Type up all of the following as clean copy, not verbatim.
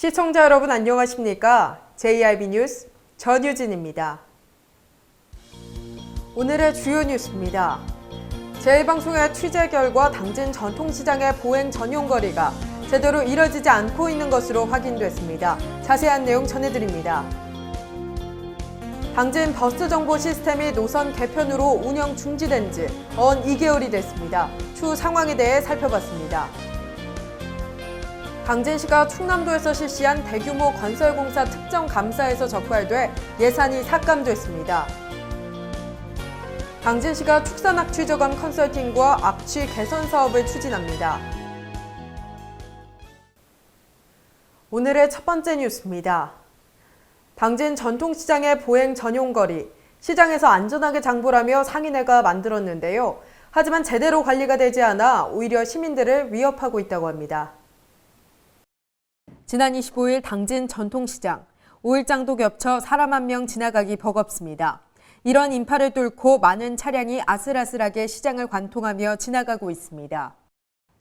시청자 여러분 안녕하십니까? JIB 뉴스 전유진입니다. 오늘의 주요 뉴스입니다. 제1방송의 취재 결과 당진 전통시장의 보행 전용 거리가 제대로 이뤄지지 않고 있는 것으로 확인됐습니다. 자세한 내용 전해드립니다. 당진 버스 정보 시스템이 노선 개편으로 운영 중지된 지 언 2개월이 됐습니다. 추후 상황에 대해 살펴봤습니다. 당진시가 충남도에서 실시한 대규모 건설공사 특정 감사에서 적발돼 예산이 삭감됐습니다. 당진시가 축산악취 저감 컨설팅과 악취 개선 사업을 추진합니다. 오늘의 첫 번째 뉴스입니다. 당진 전통시장의 보행 전용 거리, 시장에서 안전하게 장보라며 상인회가 만들었는데요. 하지만 제대로 관리가 되지 않아 오히려 시민들을 위협하고 있다고 합니다. 지난 25일 당진 전통시장, 5일장도 겹쳐 사람 한 명 지나가기 버겁습니다. 이런 인파를 뚫고 많은 차량이 아슬아슬하게 시장을 관통하며 지나가고 있습니다.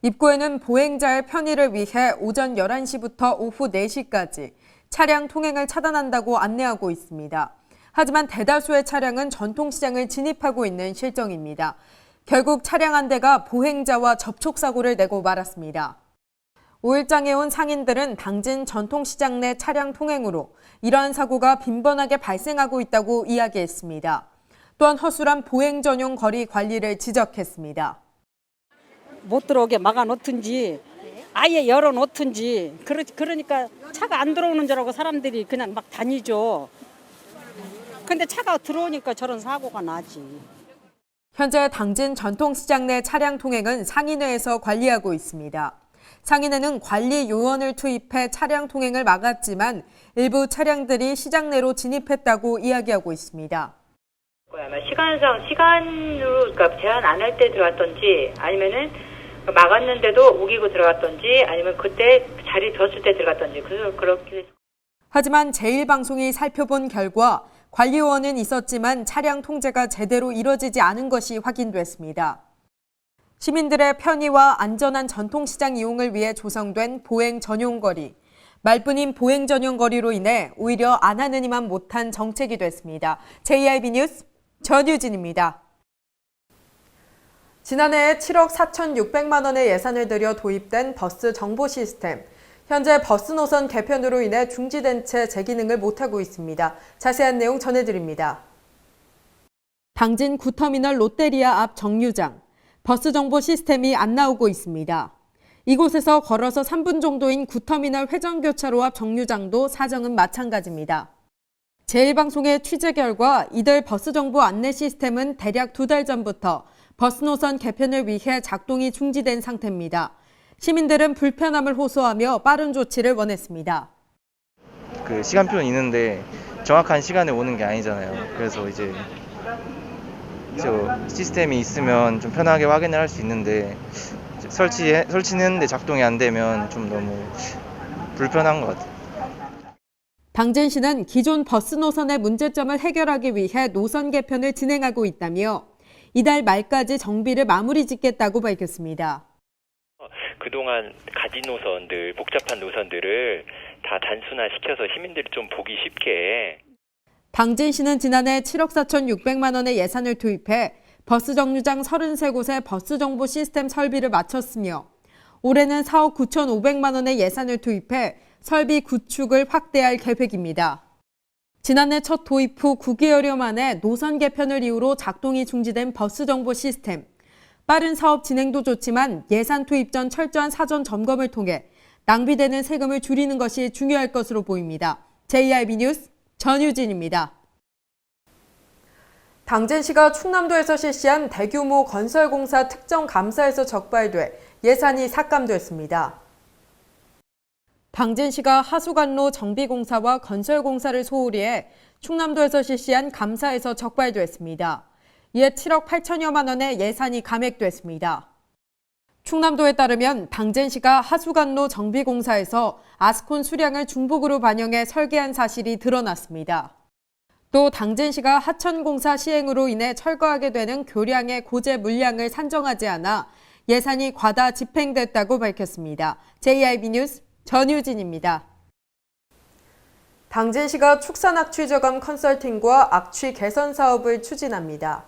입구에는 보행자의 편의를 위해 오전 11시부터 오후 4시까지 차량 통행을 차단한다고 안내하고 있습니다. 하지만 대다수의 차량은 전통시장을 진입하고 있는 실정입니다. 결국 차량 한 대가 보행자와 접촉사고를 내고 말았습니다. 5일장에 온 상인들은 당진 전통시장 내 차량 통행으로 이러한 사고가 빈번하게 발생하고 있다고 이야기했습니다. 또한 허술한 보행 전용 거리 관리를 지적했습니다. 못 들어오게 막아놓든지 아예 열어놓든지 그러니까 차가 안 들어오는 줄 알고 사람들이 그냥 막 다니죠. 근데 차가 들어오니까 저런 사고가 나지. 현재 당진 전통시장 내 차량 통행은 상인회에서 관리하고 있습니다. 상인회는 관리 요원을 투입해 차량 통행을 막았지만 일부 차량들이 시장 내로 진입했다고 이야기하고 있습니다. 아마 시간으로 그러니까 제한 안 할 때 들어갔던지 아니면은 막았는데도 우기고 들어갔던지 아니면 그때 자리 뒀을 때 들어갔던지 그렇게. 하지만 제1방송이 살펴본 결과 관리요원은 있었지만 차량 통제가 제대로 이뤄지지 않은 것이 확인됐습니다. 시민들의 편의와 안전한 전통시장 이용을 위해 조성된 보행 전용 거리. 말뿐인 보행 전용 거리로 인해 오히려 안 하느니만 못한 정책이 됐습니다. JIB 뉴스 전유진입니다. 지난해 7억 4,600만 원의 예산을 들여 도입된 버스 정보 시스템. 현재 버스 노선 개편으로 인해 중지된 채 재기능을 못하고 있습니다. 자세한 내용 전해드립니다. 당진 구터미널 롯데리아 앞 정류장. 버스 정보 시스템이 안 나오고 있습니다. 이곳에서 걸어서 3분 정도인 구터미널 회전교차로 앞 정류장도 사정은 마찬가지입니다. 제1방송의 취재 결과 이들 버스 정보 안내 시스템은 대략 2달 전부터 버스 노선 개편을 위해 작동이 중지된 상태입니다. 시민들은 불편함을 호소하며 빠른 조치를 원했습니다. 시간표는 있는데 정확한 시간에 오는 게 아니잖아요. 그래서 이제 시스템이 있으면 좀 편하게 확인을 할 수 있는데 설치했는데 작동이 안 되면 좀 너무 불편한 것 같아요. 당진시는 기존 버스 노선의 문제점을 해결하기 위해 노선 개편을 진행하고 있다며 이달 말까지 정비를 마무리 짓겠다고 밝혔습니다. 그동안 가진 노선들, 복잡한 노선들을 다 단순화시켜서 시민들이 좀 보기 쉽게. 당진시는 지난해 7억 4,600만 원의 예산을 투입해 버스 정류장 33곳의 버스 정보 시스템 설비를 마쳤으며 올해는 4억 9,500만 원의 예산을 투입해 설비 구축을 확대할 계획입니다. 지난해 첫 도입 후 9개월여 만에 노선 개편을 이유로 작동이 중지된 버스 정보 시스템. 빠른 사업 진행도 좋지만 예산 투입 전 철저한 사전 점검을 통해 낭비되는 세금을 줄이는 것이 중요할 것으로 보입니다. JIB 뉴스 전유진입니다. 당진시가 충남도에서 실시한 대규모 건설공사 특정 감사에서 적발돼 예산이 삭감됐습니다. 당진시가 하수관로 정비공사와 건설공사를 소홀히 해 충남도에서 실시한 감사에서 적발됐습니다. 이에 7억 8천여만 원의 예산이 감액됐습니다. 충남도에 따르면 당진시가 하수관로 정비공사에서 아스콘 수량을 중복으로 반영해 설계한 사실이 드러났습니다. 또 당진시가 하천공사 시행으로 인해 철거하게 되는 교량의 고재 물량을 산정하지 않아 예산이 과다 집행됐다고 밝혔습니다. JIB 뉴스 전유진입니다. 당진시가 축산 악취 저감 컨설팅과 악취 개선 사업을 추진합니다.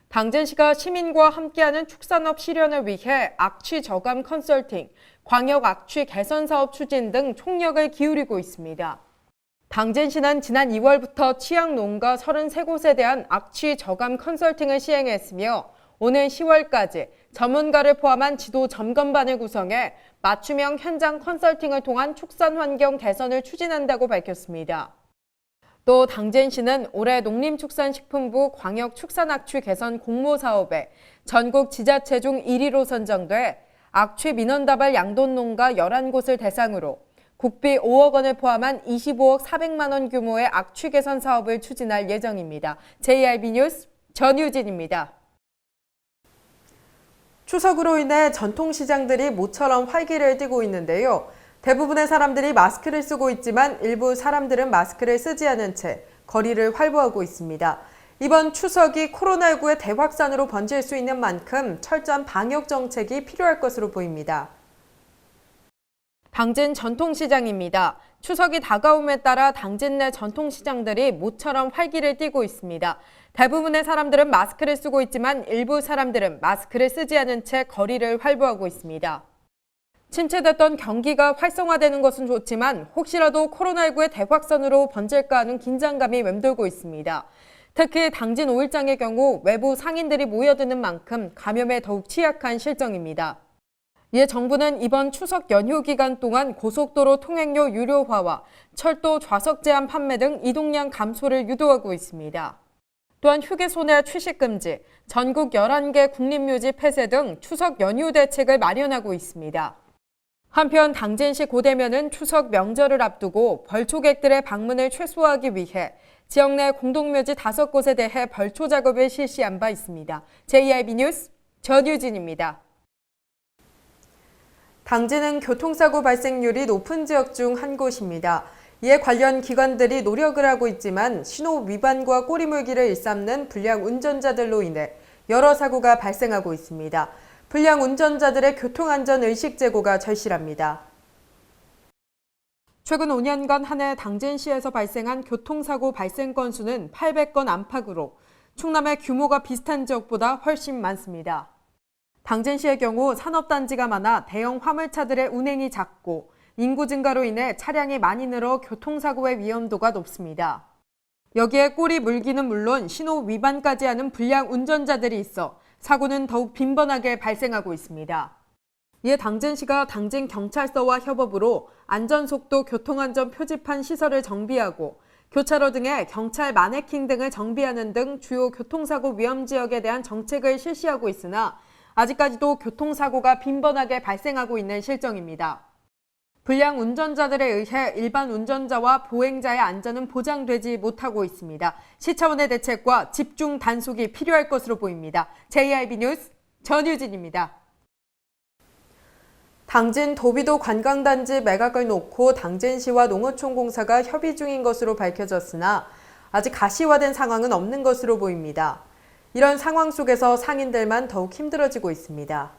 당진시가 시민과 함께하는 축산업 실현을 위해 악취 저감 컨설팅, 광역 악취 개선 사업 추진 등 총력을 기울이고 있습니다. 당진시는 지난 2월부터 취약 농가 33곳에 대한 악취 저감 컨설팅을 시행했으며 오늘 10월까지 전문가를 포함한 지도 점검반을 구성해 맞춤형 현장 컨설팅을 통한 축산 환경 개선을 추진한다고 밝혔습니다. 또 당진시는 올해 농림축산식품부 광역축산악취 개선 공모사업에 전국 지자체 중 1위로 선정돼 악취 민원다발 양돈농가 11곳을 대상으로 국비 5억 원을 포함한 25억 400만 원 규모의 악취 개선 사업을 추진할 예정입니다. JRB 뉴스 전유진입니다. 추석으로 인해 전통시장들이 모처럼 활기를 띠고 있는데요. 대부분의 사람들이 마스크를 쓰고 있지만 일부 사람들은 마스크를 쓰지 않은 채 거리를 활보하고 있습니다. 이번 추석이 코로나19의 대확산으로 번질 수 있는 만큼 철저한 방역 정책이 필요할 것으로 보입니다. 당진 전통시장입니다. 추석이 다가옴에 따라 당진 내 전통시장들이 모처럼 활기를 띠고 있습니다. 대부분의 사람들은 마스크를 쓰고 있지만 일부 사람들은 마스크를 쓰지 않은 채 거리를 활보하고 있습니다. 침체됐던 경기가 활성화되는 것은 좋지만 혹시라도 코로나19의 대확산으로 번질까 하는 긴장감이 맴돌고 있습니다. 특히 당진 5일장의 경우 외부 상인들이 모여드는 만큼 감염에 더욱 취약한 실정입니다. 이에 정부는 이번 추석 연휴 기간 동안 고속도로 통행료 유료화와 철도 좌석 제한 판매 등 이동량 감소를 유도하고 있습니다. 또한 휴게소 내 취식 금지, 전국 11개 국립묘지 폐쇄 등 추석 연휴 대책을 마련하고 있습니다. 한편 당진시 고대면은 추석 명절을 앞두고 벌초객들의 방문을 최소화하기 위해 지역 내 공동묘지 5곳에 대해 벌초 작업을 실시한 바 있습니다. JRB 뉴스 전유진입니다. 당진은 교통사고 발생률이 높은 지역 중 한 곳입니다. 이에 관련 기관들이 노력을 하고 있지만 신호 위반과 꼬리물기를 일삼는 불량 운전자들로 인해 여러 사고가 발생하고 있습니다. 불량 운전자들의 교통안전 의식 제고가 절실합니다. 최근 5년간 한 해 당진시에서 발생한 교통사고 발생 건수는 800건 안팎으로 충남의 규모가 비슷한 지역보다 훨씬 많습니다. 당진시의 경우 산업단지가 많아 대형 화물차들의 운행이 잦고 인구 증가로 인해 차량이 많이 늘어 교통사고의 위험도가 높습니다. 여기에 꼬리 물기는 물론 신호 위반까지 하는 불량 운전자들이 있어 사고는 더욱 빈번하게 발생하고 있습니다. 이에 당진시가 당진경찰서와 협업으로 안전속도 교통안전 표지판 시설을 정비하고 교차로 등에 경찰 마네킹 등을 정비하는 등 주요 교통사고 위험 지역에 대한 정책을 실시하고 있으나 아직까지도 교통사고가 빈번하게 발생하고 있는 실정입니다. 불량 운전자들에 의해 일반 운전자와 보행자의 안전은 보장되지 못하고 있습니다. 시 차원의 대책과 집중 단속이 필요할 것으로 보입니다. JRB 뉴스 전유진입니다. 당진 도비도 관광단지 매각을 놓고 당진시와 농어촌공사가 협의 중인 것으로 밝혀졌으나 아직 가시화된 상황은 없는 것으로 보입니다. 이런 상황 속에서 상인들만 더욱 힘들어지고 있습니다.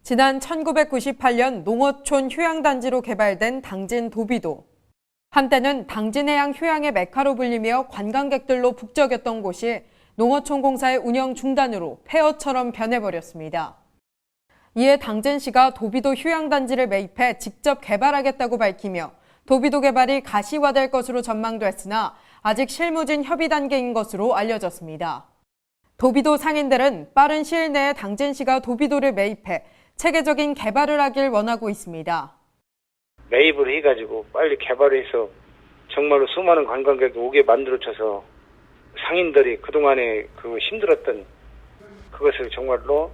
지난 1998년 농어촌 휴양단지로 개발된 당진 도비도. 한때는 당진해양 휴양의 메카로 불리며 관광객들로 북적였던 곳이 농어촌공사의 운영 중단으로 폐허처럼 변해버렸습니다. 이에 당진시가 도비도 휴양단지를 매입해 직접 개발하겠다고 밝히며 도비도 개발이 가시화될 것으로 전망됐으나 아직 실무진 협의 단계인 것으로 알려졌습니다. 도비도 상인들은 빠른 시일 내에 당진시가 도비도를 매입해 체계적인 개발을 하길 원하고 있습니다. 매입을 해가지고 빨리 개발해서 정말로 수많은 관광객이 오게 만들어줘서 상인들이 그동안에 그 힘들었던 그것을 정말로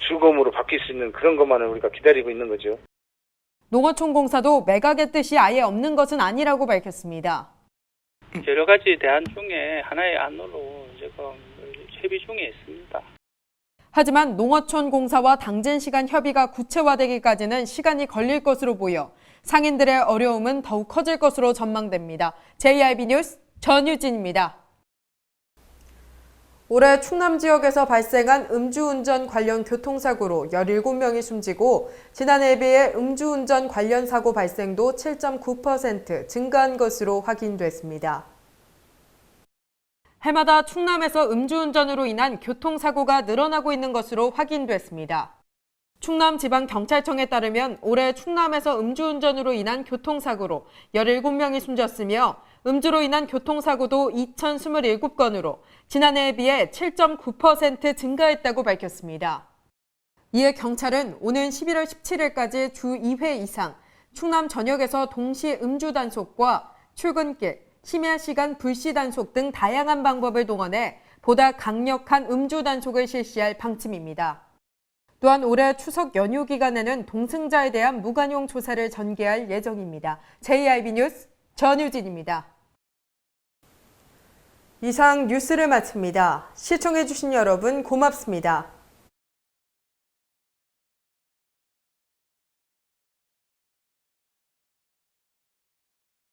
즐거움으로 바뀔 수 있는 그런 것만을 우리가 기다리고 있는 거죠. 농어촌공사도 매각의 뜻이 아예 없는 것은 아니라고 밝혔습니다. 여러 가지 대안 중에 하나의 안으로 지금 협의 중에 있습니다. 하지만 농어촌공사와 당진시 간 협의가 구체화되기까지는 시간이 걸릴 것으로 보여 상인들의 어려움은 더욱 커질 것으로 전망됩니다. JRB 뉴스 전유진입니다. 올해 충남 지역에서 발생한 음주운전 관련 교통사고로 17명이 숨지고 지난해에 비해 음주운전 관련 사고 발생도 7.9% 증가한 것으로 확인됐습니다. 해마다 충남에서 음주운전으로 인한 교통사고가 늘어나고 있는 것으로 확인됐습니다. 충남지방경찰청에 따르면 올해 충남에서 음주운전으로 인한 교통사고로 17명이 숨졌으며 음주로 인한 교통사고도 2,027건으로 지난해에 비해 7.9% 증가했다고 밝혔습니다. 이에 경찰은 오는 11월 17일까지 주 2회 이상 충남 전역에서 동시 음주 단속과 출근길, 심야 시간 불시 단속 등 다양한 방법을 동원해 보다 강력한 음주 단속을 실시할 방침입니다. 또한 올해 추석 연휴 기간에는 동승자에 대한 무관용 조사를 전개할 예정입니다. JIB 뉴스 전유진입니다. 이상 뉴스를 마칩니다. 시청해주신 여러분 고맙습니다.